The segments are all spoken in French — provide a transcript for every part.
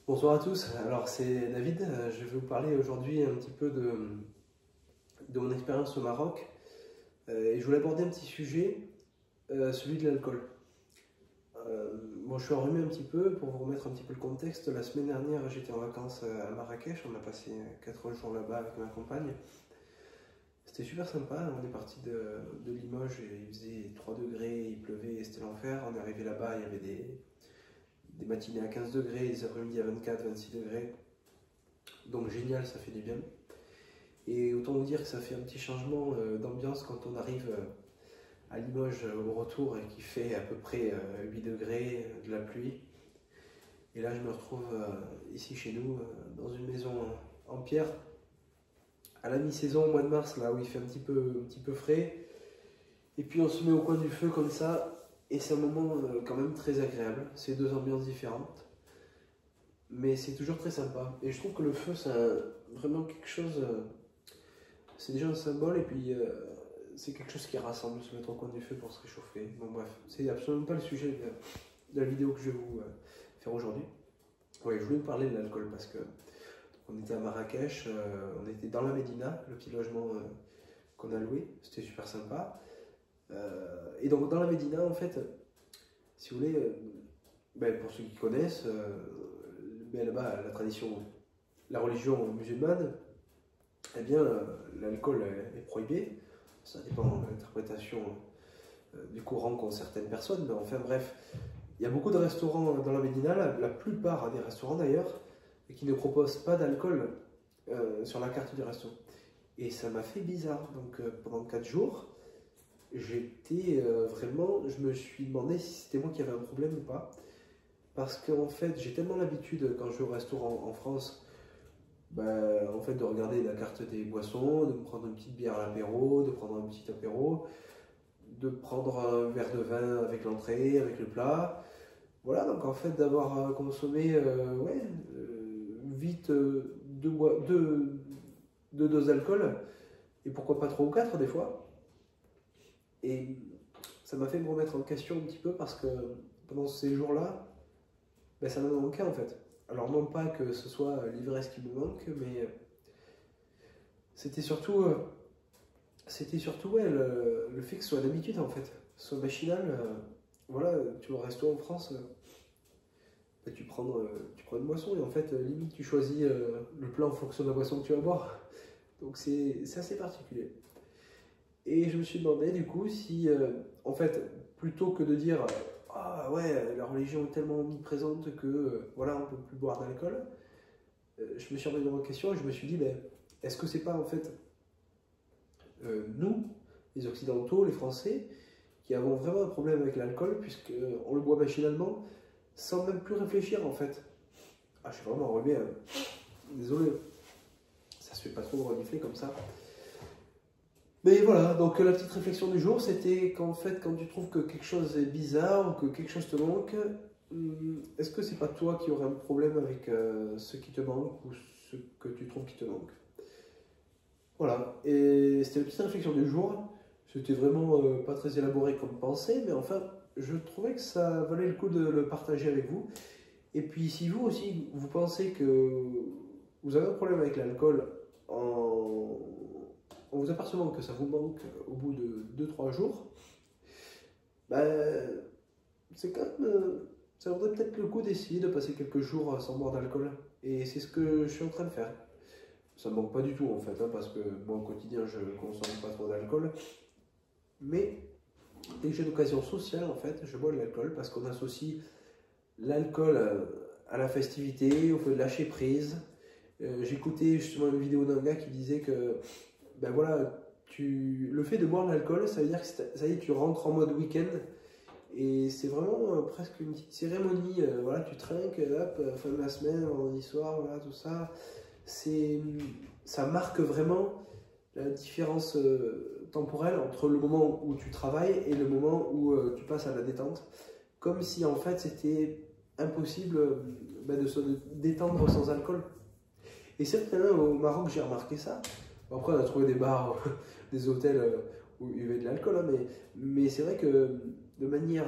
Bonsoir à tous, alors c'est David, je vais vous parler aujourd'hui un petit peu de mon expérience au Maroc et je voulais aborder un petit sujet, celui de l'alcool. Bon, je suis enrhumé un petit peu pour vous remettre un petit peu le contexte. La semaine dernière, j'étais en vacances à Marrakech, on a passé 4 jours là-bas avec ma compagne. C'était super sympa, on est parti de Limoges et il faisait 3 degrés, il pleuvait, c'était l'enfer. On est arrivé là-bas, il y avait des matinées à 15 degrés, des après-midi à 24-26 degrés. Donc génial, ça fait du bien. Et autant vous dire que ça fait un petit changement d'ambiance quand on arrive à Limoges au retour et qu'il fait à peu près 8 degrés, de la pluie. Et là je me retrouve ici chez nous, dans une maison en pierre, à la mi-saison, au mois de mars, là où il fait un petit peu frais. Et puis on se met au coin du feu comme ça, et c'est un moment quand même très agréable. C'est deux ambiances différentes, mais c'est toujours très sympa. Et je trouve que le feu, c'est vraiment quelque chose, c'est déjà un symbole, et puis c'est quelque chose qui rassemble, se mettre au coin du feu pour se réchauffer. Bon bref, c'est absolument pas le sujet de la vidéo que je vais vous faire aujourd'hui. Ouais, je voulais vous parler de l'alcool parce que on était à Marrakech, on était dans la Médina, le petit logement qu'on a loué, c'était super sympa. Et donc dans la Médina, en fait, si vous voulez, pour ceux qui connaissent, là-bas, la tradition, la religion musulmane, eh bien, l'alcool est prohibé. Ça dépend de l'interprétation du Coran qu'ont certaines personnes, mais enfin bref, il y a beaucoup de restaurants dans la Médina, la plupart des restaurants d'ailleurs, qui ne proposent pas d'alcool sur la carte du resto. Et ça m'a fait bizarre, donc pendant 4 jours, j'étais vraiment, je me suis demandé si c'était moi qui avais un problème ou pas. Parce qu'en fait, j'ai tellement l'habitude quand je vais au restaurant en France, en fait, de regarder la carte des boissons, de me prendre une petite bière à l'apéro, de prendre un petit apéro, de prendre un verre de vin avec l'entrée, avec le plat. Voilà, donc en fait, d'avoir consommé vite deux doses d'alcool, et pourquoi pas 3 ou 4 des fois. Et ça m'a fait me remettre en question un petit peu parce que pendant ces jours-là, ça m'a manqué en fait. Alors non pas que ce soit l'ivresse qui me manque, mais c'était surtout, ouais, le fait que ce soit d'habitude en fait. Ce soit machinal, voilà, tu vas au resto en France, tu prends une boisson et en fait, limite tu choisis le plat en fonction de la boisson que tu vas boire. Donc c'est assez particulier. Et je me suis demandé du coup si, en fait, plutôt que de dire ah ouais, la religion est tellement omniprésente que voilà, on ne peut plus boire d'alcool, je me suis remis en question et je me suis dit, est-ce que c'est pas en fait nous, les Occidentaux, les Français, qui avons vraiment un problème avec l'alcool, puisqu'on le boit machinalement, sans même plus réfléchir en fait. Ah, je suis vraiment enrhumé, désolé, ça se fait pas trop renifler comme ça. Mais voilà, donc la petite réflexion du jour, c'était qu'en fait, quand tu trouves que quelque chose est bizarre ou que quelque chose te manque, est-ce que c'est pas toi qui aurais un problème avec ce qui te manque ou ce que tu trouves qui te manque? Voilà, et c'était la petite réflexion du jour. C'était vraiment pas très élaboré comme pensée, mais enfin, je trouvais que ça valait le coup de le partager avec vous. Et puis, si vous aussi, vous pensez que vous avez un problème avec l'alcool en vous apercevant que ça vous manque au bout de 2-3 jours, c'est quand même, ça vaudrait peut-être le coup d'essayer de passer quelques jours sans boire d'alcool. Et c'est ce que je suis en train de faire. Ça me manque pas du tout en fait, parce que moi au quotidien je ne consomme pas trop d'alcool. Mais dès que j'ai l'occasion sociale, en fait, je bois de l'alcool parce qu'on associe l'alcool à la festivité, au fait de lâcher prise. J'écoutais justement une vidéo d'un gars qui disait que voilà, le fait de boire de l'alcool, ça veut dire que ça y est, tu rentres en mode week-end. Et c'est vraiment presque une petite cérémonie. Voilà, tu trinques, hop, fin de la semaine, vendredi soir, voilà, tout ça. Ça marque vraiment la différence temporelle entre le moment où tu travailles et le moment où tu passes à la détente. Comme si en fait c'était impossible de se détendre sans alcool. Et c'est vrai au Maroc j'ai remarqué ça. Après on a trouvé des bars, des hôtels où il y avait de l'alcool, hein, mais c'est vrai que de manière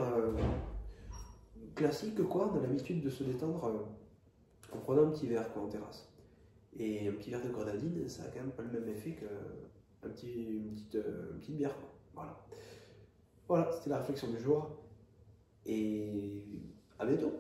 classique, quoi, on a l'habitude de se détendre en prenant un petit verre quoi, en terrasse. Et un petit verre de grenadine, ça a quand même pas le même effet qu'une petite bière. Quoi. Voilà, c'était la réflexion du jour. Et à bientôt.